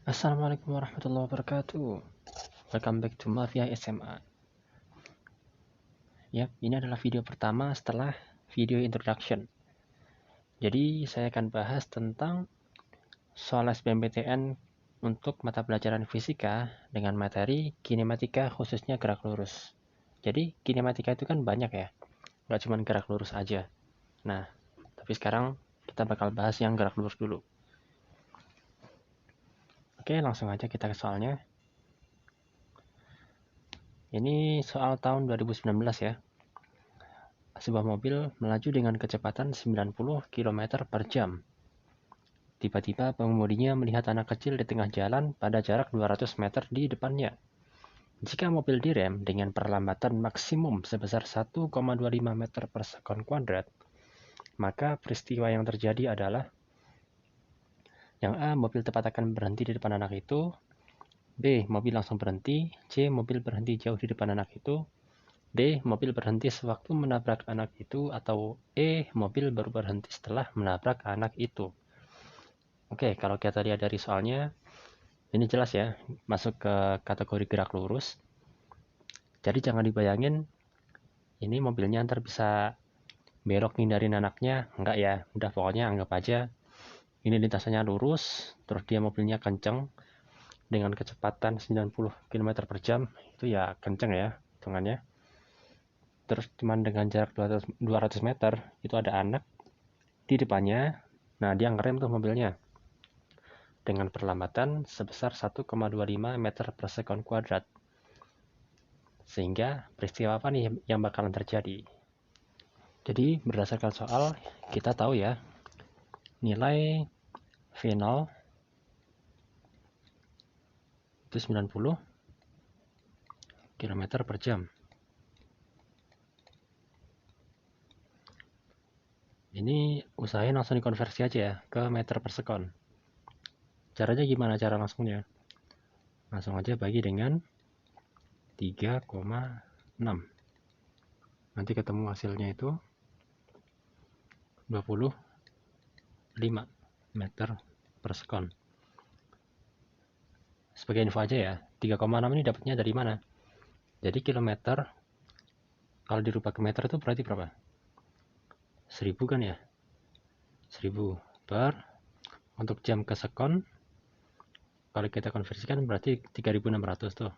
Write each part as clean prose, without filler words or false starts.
Assalamualaikum warahmatullahi wabarakatuh. Welcome back to Mafia SMA. Yap, ini adalah video pertama setelah video introduction. Jadi saya akan bahas tentang soal SBMPTN untuk mata pelajaran fisika dengan materi kinematika khususnya gerak lurus. Jadi kinematika itu kan banyak ya, nggak cuma gerak lurus aja. Nah, tapi sekarang kita bakal bahas yang gerak lurus dulu. Oke, langsung aja kita ke soalnya. Ini soal tahun 2019 ya. Sebuah mobil melaju dengan kecepatan 90 km per jam. Tiba-tiba pengemudinya melihat anak kecil di tengah jalan pada jarak 200 meter di depannya. Jika mobil direm dengan perlambatan maksimum sebesar 1,25 meter per sekon kuadrat, maka peristiwa yang terjadi adalah yang A. Mobil tepat akan berhenti di depan anak itu. B. Mobil langsung berhenti. C. Mobil berhenti jauh di depan anak itu. D. Mobil berhenti sewaktu menabrak anak itu. Atau E. Mobil baru berhenti setelah menabrak anak itu. Oke, kalau kita lihat dari soalnya, ini jelas ya, masuk ke kategori gerak lurus. Jadi jangan dibayangin, ini mobilnya ntar bisa belok ngindarin anaknya. Enggak ya, udah pokoknya anggap aja ini lintasannya lurus, terus dia mobilnya kenceng dengan kecepatan 90 km per jam, itu ya kenceng ya hitungannya. Terus cuman dengan jarak 200 meter, itu ada anak di depannya. Nah, dia ngerem tuh mobilnya dengan perlambatan sebesar 1,25 meter per sekon kuadrat. Sehingga peristiwa apa nih yang bakalan terjadi? Jadi berdasarkan soal, kita tahu ya, nilai V0 itu 90 km per jam. Ini usahain langsung dikonversi aja ya ke meter per sekon. Caranya gimana cara langsungnya? Langsung aja bagi dengan 3,6. Nanti ketemu hasilnya itu 25 meter per sekon. Sebagai info aja ya, 3,6 ini dapatnya dari mana? Jadi kilometer, kalau dirubah ke meter itu berarti berapa? 1000 kan ya? 1000 per, untuk jam ke sekon, kalau kita konversikan berarti 3600 tuh.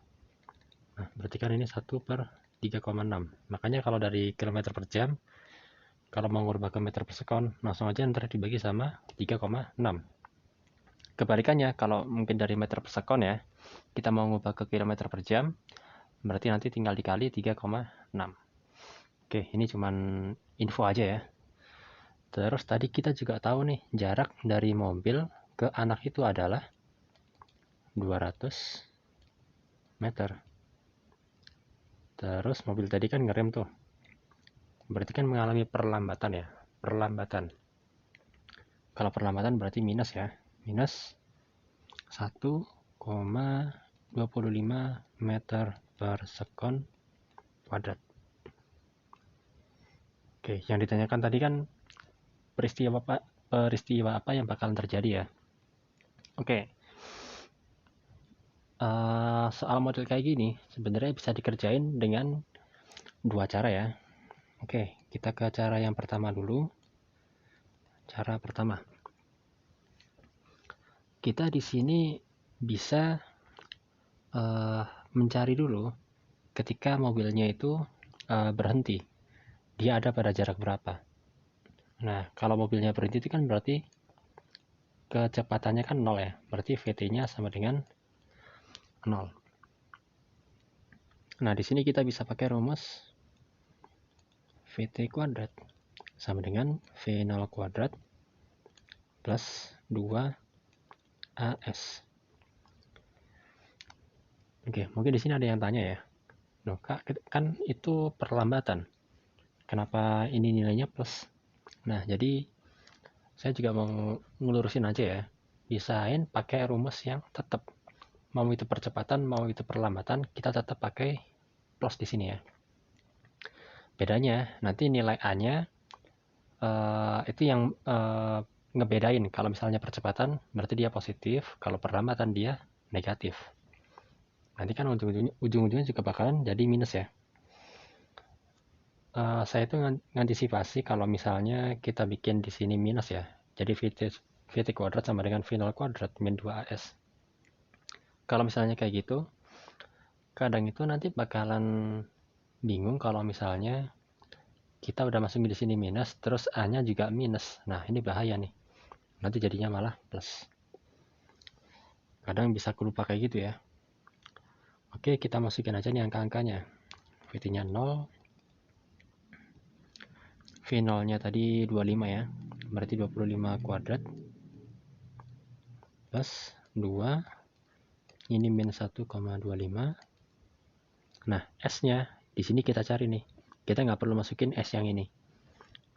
Nah, berarti kan ini 1 per 3,6. Makanya kalau dari kilometer per jam, kalau mau ngubah ke meter per sekon, langsung aja ntar dibagi sama 3,6. Kebalikannya, kalau mungkin dari meter per sekon ya, kita mau ngubah ke kilometer per jam, berarti nanti tinggal dikali 3,6. Oke, ini cuman info aja ya. Terus tadi kita juga tahu nih, jarak dari mobil ke anak itu adalah 200 meter. Terus mobil tadi kan ngerem tuh. Berarti kan mengalami perlambatan ya. Perlambatan. Kalau perlambatan berarti minus ya. Minus 1,25 meter per sekon kuadrat. Oke, yang ditanyakan tadi kan peristiwa apa yang bakalan terjadi ya. Oke. Soal model kayak gini sebenarnya bisa dikerjain dengan dua cara ya. Oke, kita ke cara yang pertama dulu. Cara pertama, kita di sini bisa mencari dulu ketika mobilnya itu berhenti, dia ada pada jarak berapa. Nah, kalau mobilnya berhenti itu kan berarti kecepatannya kan 0 ya, berarti VT-nya sama dengan 0. Nah, di sini kita bisa pakai rumus VT kuadrat sama dengan V0 kuadrat plus 2AS. Oke, mungkin di sini ada yang tanya ya. Loh, Kak, kan itu perlambatan. Kenapa ini nilainya plus? Nah, jadi saya juga mau ngelurusin aja ya. Bisain pakai rumus yang tetap, mau itu percepatan, mau itu perlambatan, kita tetap pakai plus di sini ya. Bedanya nanti nilai A-nya itu yang ngebedain kalau misalnya percepatan berarti dia positif, kalau perlambatan dia negatif. Nanti kan ujung-ujungnya juga bakalan jadi minus ya. Saya itu ngantisipasi kalau misalnya kita bikin di sini minus ya. Jadi VT kuadrat sama dengan V0 kuadrat min 2AS. Kalau misalnya kayak gitu, kadang itu nanti bakalan bingung kalau misalnya kita udah masukin di sini minus, terus A-nya juga minus. Nah, ini bahaya nih. Nanti jadinya malah plus. Kadang bisa lupa kayak gitu ya. Oke, kita masukin aja nih angka-angkanya. VT-nya 0. V0-nya tadi 25 ya. Berarti 25 kuadrat. Plus 2. Ini min 1,25. Nah, S-nya di sini kita cari nih. Kita nggak perlu masukin S yang ini.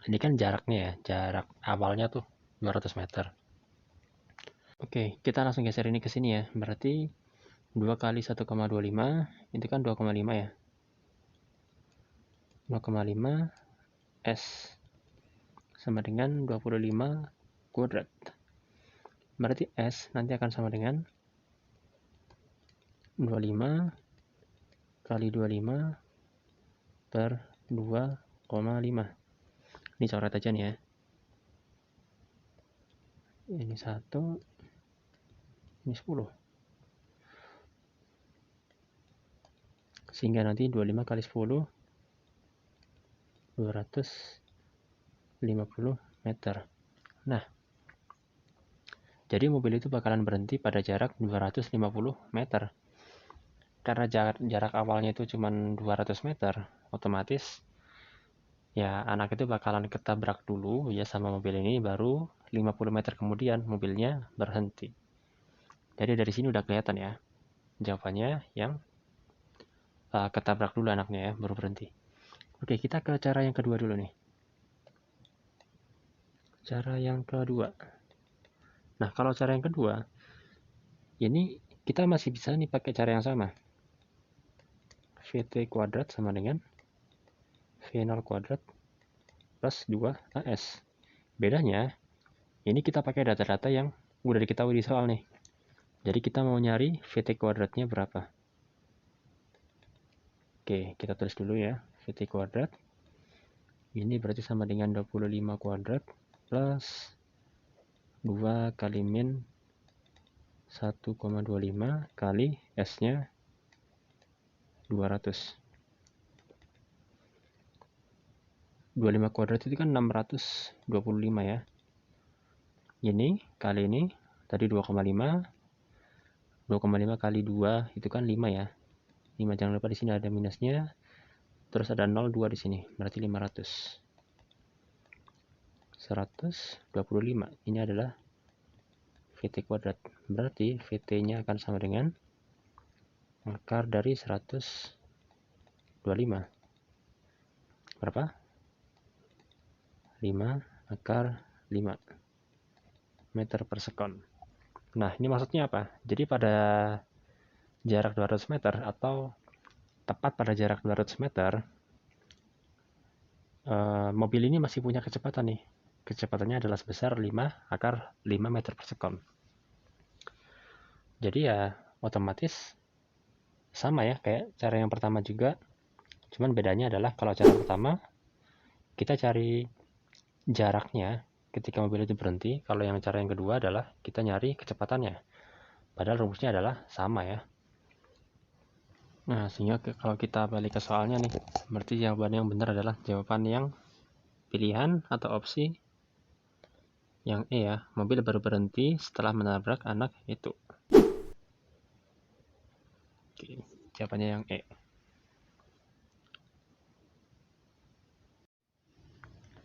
Ini kan jaraknya ya. Jarak awalnya tuh 200 meter. Oke, kita langsung geser ini ke sini ya. Berarti 2 kali 1,25 itu kan 2,5 ya. 2,5 S sama dengan 25 kuadrat. Berarti S nanti akan sama dengan 25 kali 25 per 2,5. Ini coret aja nih ya. Ini 1, ini 10. Sehingga nanti 25 kali 10, 250 meter. Nah, jadi mobil itu bakalan berhenti pada jarak 250 meter. Karena jarak awalnya itu cuma 200 meter, otomatis ya anak itu bakalan ketabrak dulu ya sama mobil ini, baru 50 meter kemudian mobilnya berhenti. Jadi dari sini udah kelihatan ya jawabannya yang ketabrak dulu anaknya ya, baru berhenti. Oke, kita ke cara yang kedua dulu nih. Cara yang kedua. Nah, kalau cara yang kedua, ini kita masih bisa nih pakai cara yang sama. VT kuadrat sama dengan V0 kuadrat plus 2AS. Bedanya, ini kita pakai data-data yang udah diketahui di soal nih. Jadi kita mau nyari VT kuadratnya berapa. Oke, kita tulis dulu ya. VT kuadrat. Ini berarti sama dengan 25 kuadrat plus 2 kali min 1,25 kali S-nya 200. 25 kuadrat itu kan 625 ya. Ini kali ini tadi 2,5. 2,5 kali 2 itu kan 5 ya. 5, jangan lupa di sini ada minusnya. Terus ada 0, 2 di sini. Berarti 500. 125. Ini adalah VT kuadrat. Berarti VT-nya akan sama dengan akar dari 125. Berapa? 5 akar 5 meter per sekon. Nah, ini maksudnya apa? Jadi pada jarak 200 meter atau tepat pada jarak 200 meter, mobil ini masih punya kecepatan nih. Kecepatannya adalah sebesar 5 akar 5 meter per sekon. Jadi ya otomatis sama ya kayak cara yang pertama juga. Cuman bedanya adalah kalau cara pertama kita cari jaraknya ketika mobil itu berhenti. Kalau yang cara yang kedua adalah kita nyari kecepatannya. Padahal rumusnya adalah sama ya. Nah, sehingga kalau kita balik ke soalnya nih, berarti jawaban yang benar adalah jawaban yang pilihan atau opsi yang E ya. Mobil baru berhenti setelah menabrak anak itu. Oke, jawabannya yang E.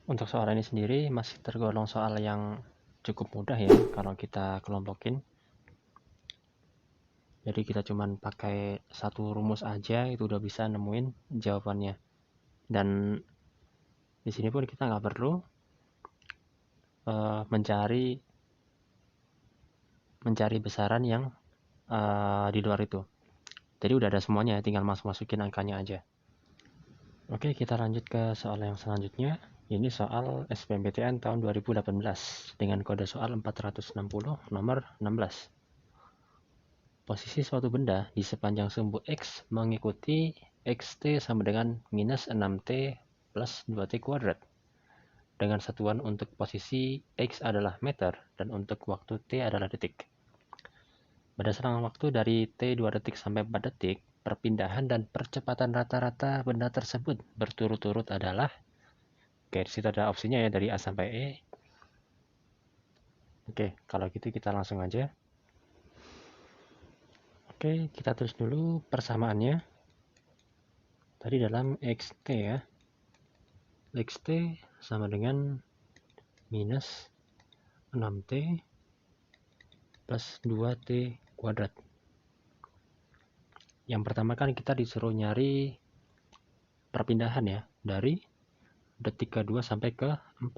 Untuk soal ini sendiri masih tergolong soal yang cukup mudah ya kalau kita kelompokin. Jadi kita cuman pakai satu rumus aja itu udah bisa nemuin jawabannya. Dan di sini pun kita nggak perlu mencari besaran yang di luar itu. Jadi udah ada semuanya, tinggal masukin angkanya aja. Oke, kita lanjut ke soal yang selanjutnya. Ini soal SBMPTN tahun 2018 dengan kode soal 460 nomor 16. Posisi suatu benda di sepanjang sumbu X mengikuti XT sama dengan minus 6T plus 2T kuadrat. Dengan satuan untuk posisi X adalah meter dan untuk waktu T adalah detik. Berdasarkan waktu dari T 2 detik sampai 4 detik, perpindahan dan percepatan rata-rata benda tersebut berturut-turut adalah. Oke, disitu ada opsinya ya dari A sampai E. Oke, kalau gitu kita langsung aja. Oke, kita tulis dulu persamaannya. Tadi dalam XT ya. XT sama dengan minus 6T plus 2T kuadrat. Yang pertama kan kita disuruh nyari perpindahan ya, dari detik ke-2 sampai ke-4.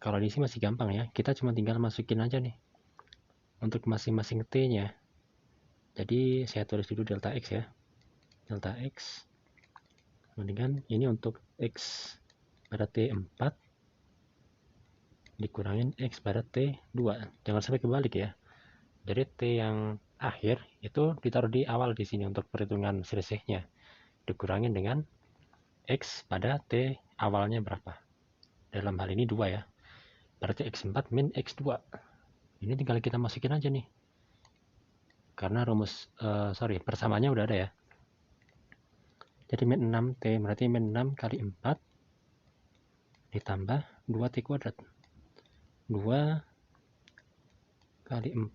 Kalau di sini masih gampang ya, kita cuma tinggal masukin aja nih untuk masing-masing T-nya. Jadi saya tulis dulu delta X ya. Delta X dengan ini untuk X pada T4 dikurangin X pada T2. Jangan sampai kebalik ya. Jadi T yang akhir itu ditaruh di awal di sini untuk perhitungan selisihnya. Dikurangin dengan X pada T awalnya berapa. Dalam hal ini 2 ya. Berarti X4 min X2. Ini tinggal kita masukin aja nih. Karena persamaannya udah ada ya. Jadi min 6T berarti min 6 kali 4 ditambah 2T kuadrat. 2 kali 4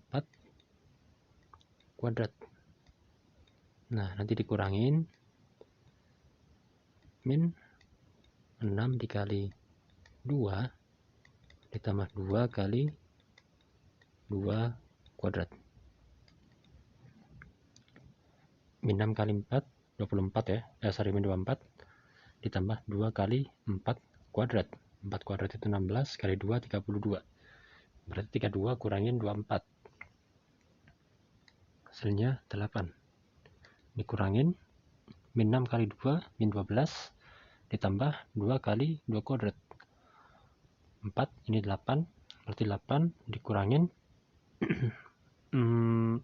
kuadrat. Nah, nanti dikurangin min 6 dikali 2 ditambah 2 kali 2 kuadrat. Min 6 kali 4, 24 ya. Min 24 ditambah 2 kali 4 kuadrat. 4 kuadrat itu 16 kali 2, 32. Berarti 32 kurangin 24. Hasilnya 8. Dikurangin min 6 kali 2, min 12 ditambah 2 kali 2 kuadrat. 4, ini 8. Berarti 8 dikurangin 12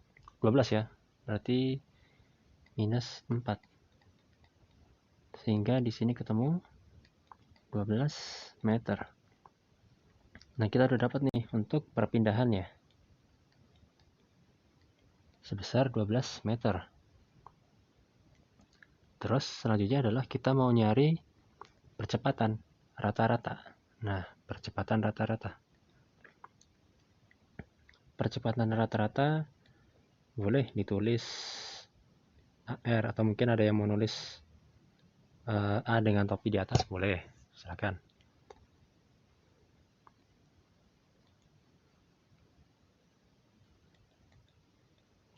ya. Berarti minus 4. Sehingga di sini ketemu 12 meter. Nah, kita udah dapat nih untuk perpindahannya. Sebesar 12 meter. Terus selanjutnya adalah kita mau nyari percepatan rata-rata. Nah, percepatan rata-rata. Percepatan rata-rata boleh ditulis AR atau mungkin ada yang mau nulis A dengan topi di atas, boleh. Silakan.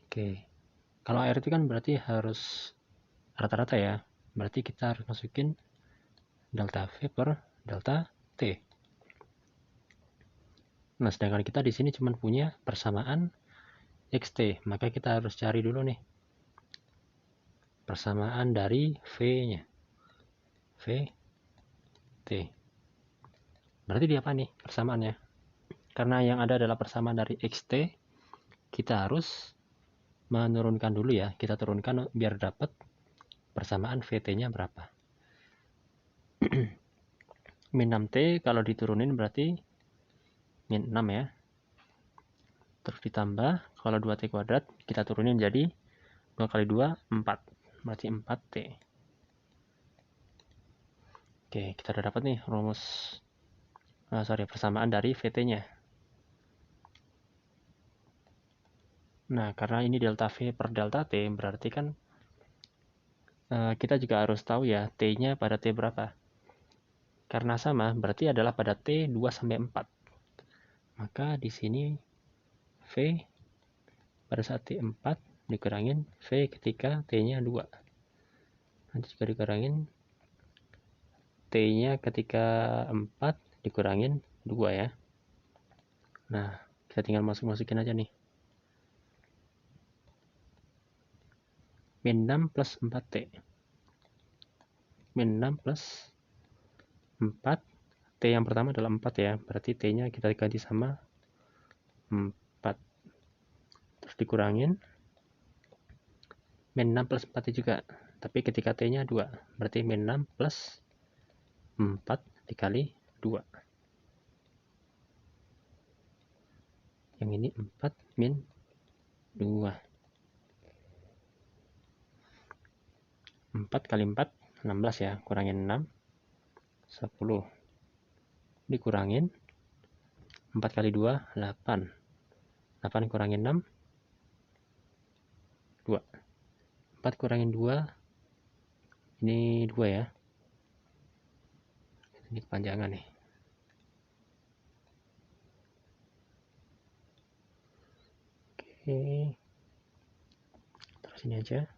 Oke. Kalau AR itu kan berarti harus rata-rata ya. Berarti kita harus masukin delta V per delta T. Nah, sedangkan kita di sini cuma punya persamaan XT, maka kita harus cari dulu nih persamaan dari V-nya. V T. Berarti di apa nih persamaannya? Karena yang ada adalah persamaan dari XT, kita harus menurunkan dulu ya. Kita turunkan biar dapat persamaan VT-nya berapa. Min 6T kalau diturunin berarti min 6 ya. Terus ditambah, kalau 2T kuadrat kita turunin jadi 2 kali 2, 4. Berarti 4T. Oke, kita udah dapat nih rumus persamaan dari VT-nya. Nah, karena ini delta V per delta T, berarti kan kita juga harus tahu ya T-nya pada T berapa. Karena sama, berarti adalah pada T 2 sampai 4. Maka di sini V pada saat T4 dikurangin V ketika T-nya 2. Nanti juga dikurangin T-nya ketika 4 dikurangin 2 ya. Nah, kita tinggal masukin aja nih. Min 6 plus 4T. Min 6 plus 4. T yang pertama adalah 4 ya. Berarti T-nya kita ganti sama 4. Terus dikurangin. Min 6 plus 4 juga. Tapi ketika T-nya 2. Berarti min 6 plus 4 dikali 2. Yang ini 4 min 2. 4 kali 4, 16 ya. Kurangin 6, 10. Dikurangin 4 kali 2, 8. 8 kurangin 6, 2. 4 kurangin 2, ini 2 ya. Ini kepanjangan nih. Oke. Terus ini aja.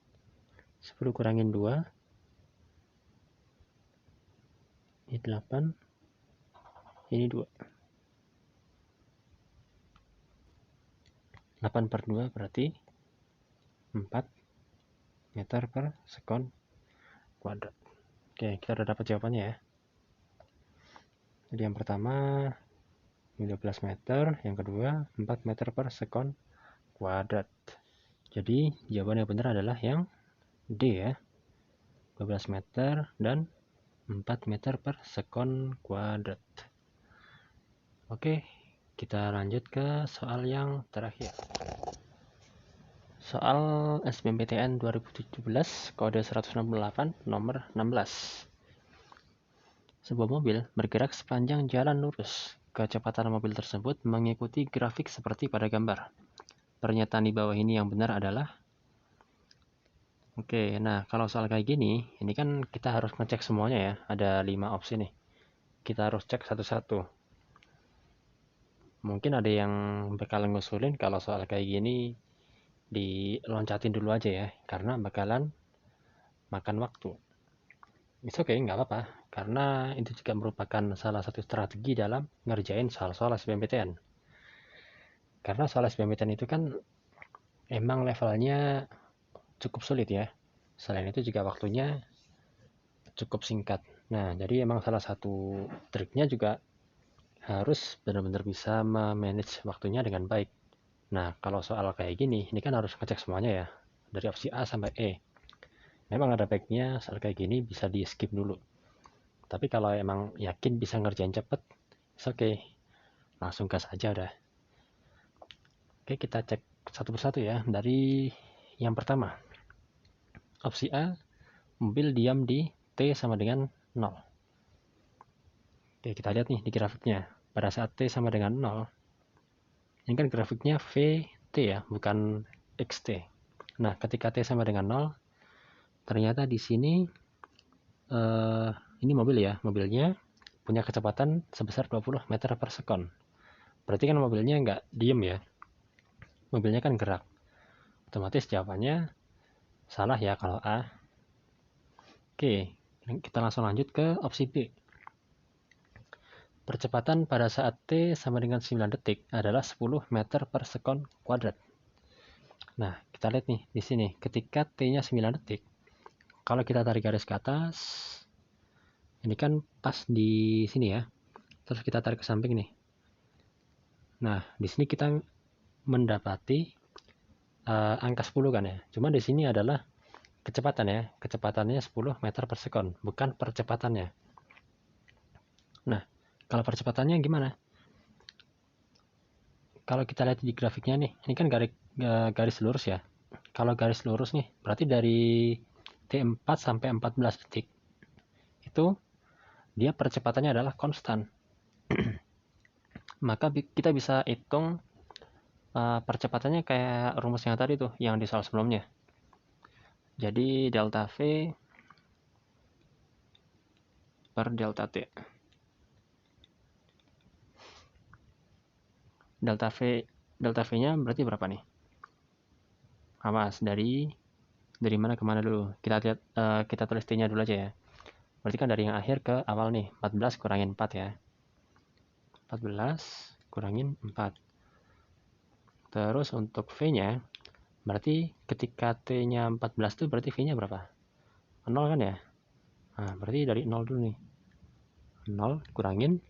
10 kurangin 2. Ini 8. Ini 2. 8 per 2 berarti 4 meter per sekon kuadrat. Oke, kita udah dapat jawabannya ya. Jadi yang pertama 12 meter, yang kedua 4 meter per sekon kuadrat. Jadi jawaban yang benar adalah yang D ya. 12 meter dan 4 meter per sekon kuadrat. Oke, kita lanjut ke soal yang terakhir. Soal SBMPTN 2017 kode 168 nomor 16. Sebuah mobil bergerak sepanjang jalan lurus. Kecepatan mobil tersebut mengikuti grafik seperti pada gambar. Pernyataan di bawah ini yang benar adalah. Oke, nah kalau soal kayak gini, ini kan kita harus ngecek semuanya ya. Ada 5 opsi nih. Kita harus cek satu-satu. Mungkin ada yang bakalan ngusulin kalau soal kayak gini diloncatin dulu aja ya, karena bakalan makan waktu. It's okay, nggak apa-apa, karena itu juga merupakan salah satu strategi dalam ngerjain soal-soal SBMPTN. Karena soal SBMPTN itu kan emang levelnya cukup sulit ya. Selain itu juga waktunya cukup singkat. Nah, jadi emang salah satu triknya juga harus benar-benar bisa memanage waktunya dengan baik. Nah, kalau soal kayak gini, ini kan harus ngecek semuanya ya. Dari opsi A sampai E. Memang ada baiknya soal kayak gini bisa di skip dulu. Tapi kalau emang yakin bisa ngerjain cepet, it's okay. Langsung gas aja udah. Oke, kita cek satu persatu ya. Dari yang pertama. Opsi A, mobil diam di T sama dengan 0. Oke, kita lihat nih di grafiknya. Pada saat T sama dengan 0, ini kan grafiknya VT ya, bukan XT. Nah, ketika T sama dengan 0, ternyata di sini ini mobil ya, mobilnya punya kecepatan sebesar 20 meter per sekon. Berarti kan mobilnya nggak diem ya, mobilnya kan gerak. Otomatis jawabannya salah ya kalau A. Oke, kita langsung lanjut ke opsi B. Percepatan pada saat T sama dengan 9 detik adalah 10 meter per sekon kuadrat. Nah, kita lihat nih di sini, ketika T-nya 9 detik, kalau kita tarik garis ke atas, ini kan pas di sini ya. Terus kita tarik ke samping nih. Nah, di sini kita mendapati angka 10 kan ya. Cuma di sini adalah kecepatan ya. Kecepatannya 10 meter per sekon, bukan percepatannya. Nah, kalau percepatannya gimana? Kalau kita lihat di grafiknya nih, ini kan garis lurus ya. Kalau garis lurus nih, berarti dari T4 sampai 14 detik. Itu dia percepatannya adalah konstan. Maka kita bisa hitung percepatannya kayak rumus yang tadi tuh, yang di soal sebelumnya. Jadi delta V per delta T. Delta V-nya berarti berapa nih? Awas, dari mana ke mana dulu? Kita lihat, kita tulis T-nya dulu aja ya. Berarti kan dari yang akhir ke awal nih, 14 kurangin 4 ya. 14 kurangin 4. Terus untuk V-nya, berarti ketika T-nya 14 tuh berarti V-nya berapa? 0 kan ya? Nah, berarti dari 0 dulu nih. 0 kurangin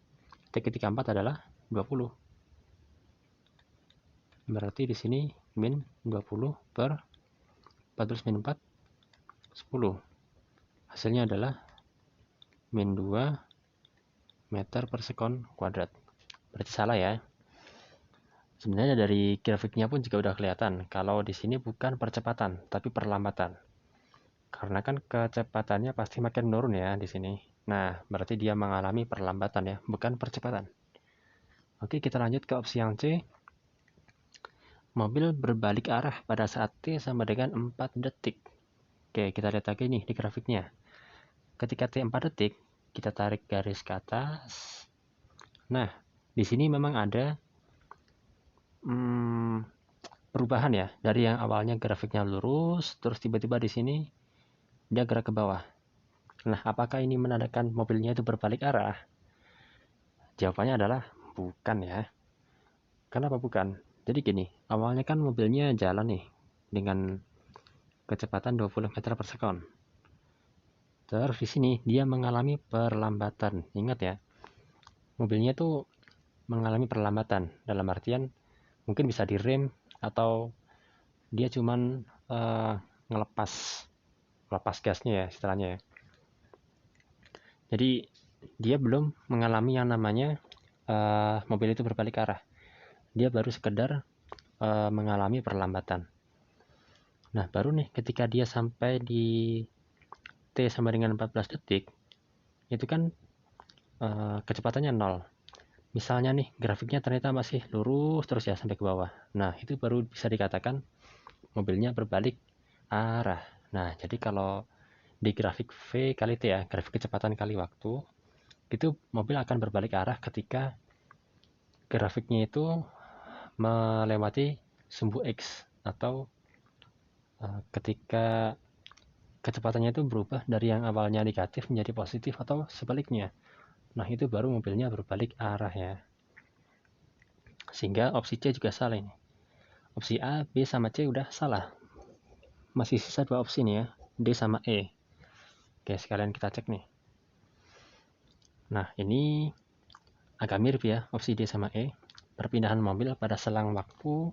T ketika 4 adalah 20. Berarti di sini min 20 per 14 min 4, 10. Hasilnya adalah min 2 meter per sekon kuadrat. Berarti salah ya. Sebenarnya dari grafiknya pun juga udah kelihatan kalau di sini bukan percepatan tapi perlambatan. Karena kan kecepatannya pasti makin menurun ya di sini. Nah, berarti dia mengalami perlambatan ya, bukan percepatan. Oke, kita lanjut ke opsi yang C. Mobil berbalik arah pada saat T sama dengan 4 detik. Oke, kita lihat lagi nih di grafiknya. Ketika T 4 detik, kita tarik garis ke atas. Nah, di sini memang ada perubahan ya. Dari yang awalnya grafiknya lurus, terus tiba-tiba di sini dia gerak ke bawah. Nah, apakah ini menandakan mobilnya itu berbalik arah? Jawabannya adalah bukan ya. Kenapa bukan? Jadi gini, awalnya kan mobilnya jalan nih dengan kecepatan 20 meter per sekon. Terus di sini dia mengalami perlambatan. Ingat ya, mobilnya tuh mengalami perlambatan dalam artian mungkin bisa direm atau dia cuman ngelepas gasnya ya istilahnya ya. Jadi dia belum mengalami yang namanya mobil itu berbalik arah. Dia baru sekedar mengalami perlambatan. Nah, baru nih ketika dia sampai di T sama dengan 14 detik, itu kan kecepatannya 0. Misalnya nih, grafiknya ternyata masih lurus terus ya sampai ke bawah. Nah, itu baru bisa dikatakan mobilnya berbalik arah. Nah, jadi kalau di grafik V kali T ya, grafik kecepatan kali waktu, itu mobil akan berbalik arah ketika grafiknya itu melewati sumbu X atau ketika kecepatannya itu berubah dari yang awalnya negatif menjadi positif atau sebaliknya. Nah, itu baru mobilnya berbalik arah ya. Sehingga opsi C juga salah ini. Opsi A, B sama C udah salah. Masih sisa 2 opsi nih ya, D sama E. Oke, sekalian kita cek nih. Nah, ini agak mirip ya, opsi D sama E. Perpindahan mobil pada selang waktu,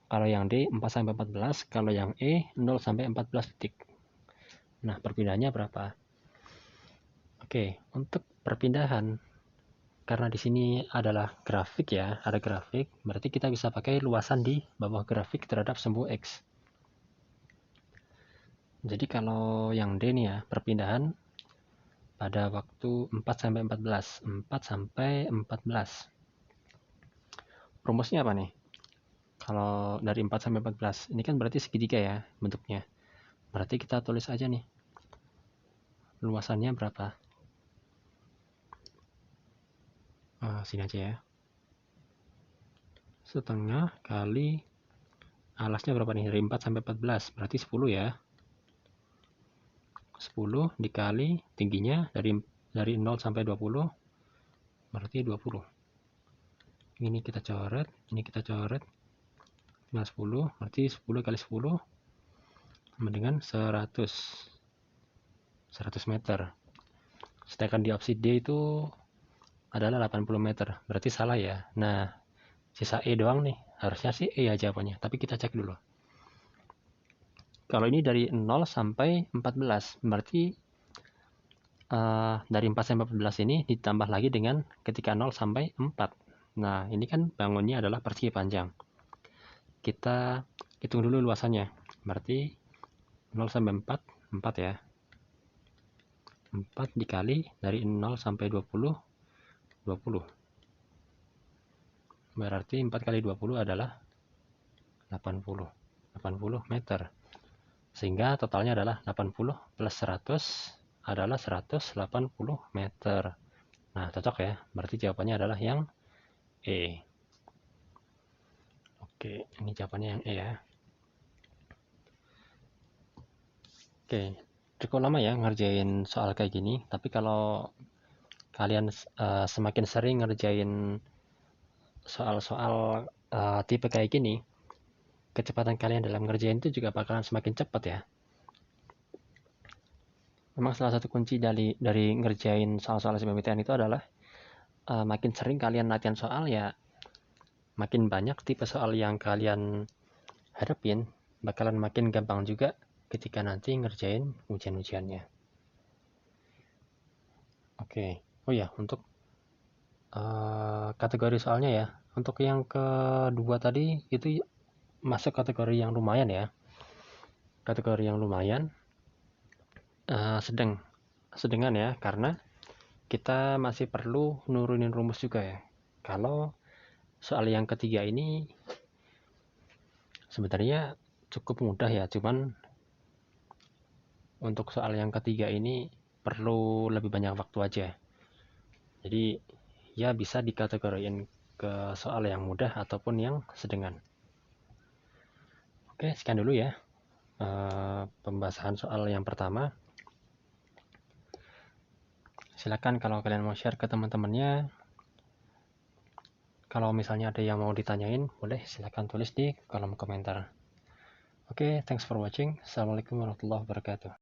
kalau yang D 4-14, kalau yang E 0-14 detik. Nah, perpindahannya berapa? Oke, untuk perpindahan, karena di sini adalah grafik ya, ada grafik, berarti kita bisa pakai luasan di bawah grafik terhadap sumbu X. Jadi kalau yang D nih ya, perpindahan pada waktu 4-14. 4-14. Rumusnya apa nih? Kalau dari 4-14, ini kan berarti segitiga ya bentuknya. Berarti kita tulis aja nih. Luasannya berapa? Sini aja ya. Setengah kali alasnya berapa nih? Dari 4-14, berarti 10 ya. 10 dikali tingginya dari 0-20, berarti 20. Ini kita coret, ini kita coret. 10, berarti 10 kali 10 sama dengan 100 meter. Sedangkan di opsi D itu adalah 80 meter. Berarti salah ya. Nah, sisa E doang nih. Harusnya sih E ya jawabannya. Tapi kita cek dulu. Kalau ini dari 0 sampai 14. Berarti dari 4 sampai 14 ini ditambah lagi dengan ketika 0 sampai 4. Nah, ini kan bangunnya adalah persegi panjang. Kita hitung dulu luasannya. Berarti 0 sampai 4, 4 ya. 4 dikali dari 0 sampai 20, 20. Berarti 4 kali 20 adalah 80 meter. Sehingga totalnya adalah 80 plus 100 adalah 180 meter. Nah, cocok ya. Berarti jawabannya adalah yang E. Oke, ini jawabannya yang E ya. Oke, cukup lama ya ngerjain soal kayak gini. Tapi kalau kalian semakin sering ngerjain soal-soal tipe kayak gini, kecepatan kalian dalam ngerjain itu juga bakalan semakin cepat ya. memang salah satu kunci dari ngerjain soal-soal SBMPTN itu adalah makin sering kalian latihan soal, ya makin banyak tipe soal yang kalian hadapin, bakalan makin gampang juga ketika nanti ngerjain ujian-ujiannya. Oke. Oh ya, untuk kategori soalnya ya, untuk yang kedua tadi itu masuk kategori yang lumayan ya, kategori yang lumayan, sedengan ya, karena kita masih perlu nurunin rumus juga ya. Kalau soal yang ketiga ini sebenarnya cukup mudah ya, cuman untuk soal yang ketiga ini perlu lebih banyak waktu aja. Jadi ya bisa dikategoriin ke soal yang mudah ataupun yang sedengan. Oke, sekian dulu ya pembahasan soal yang pertama. Silakan kalau kalian mau share ke teman-temannya. Kalau misalnya ada yang mau ditanyain, boleh silakan tulis di kolom komentar. Oke, thanks for watching. Assalamualaikum warahmatullahi wabarakatuh.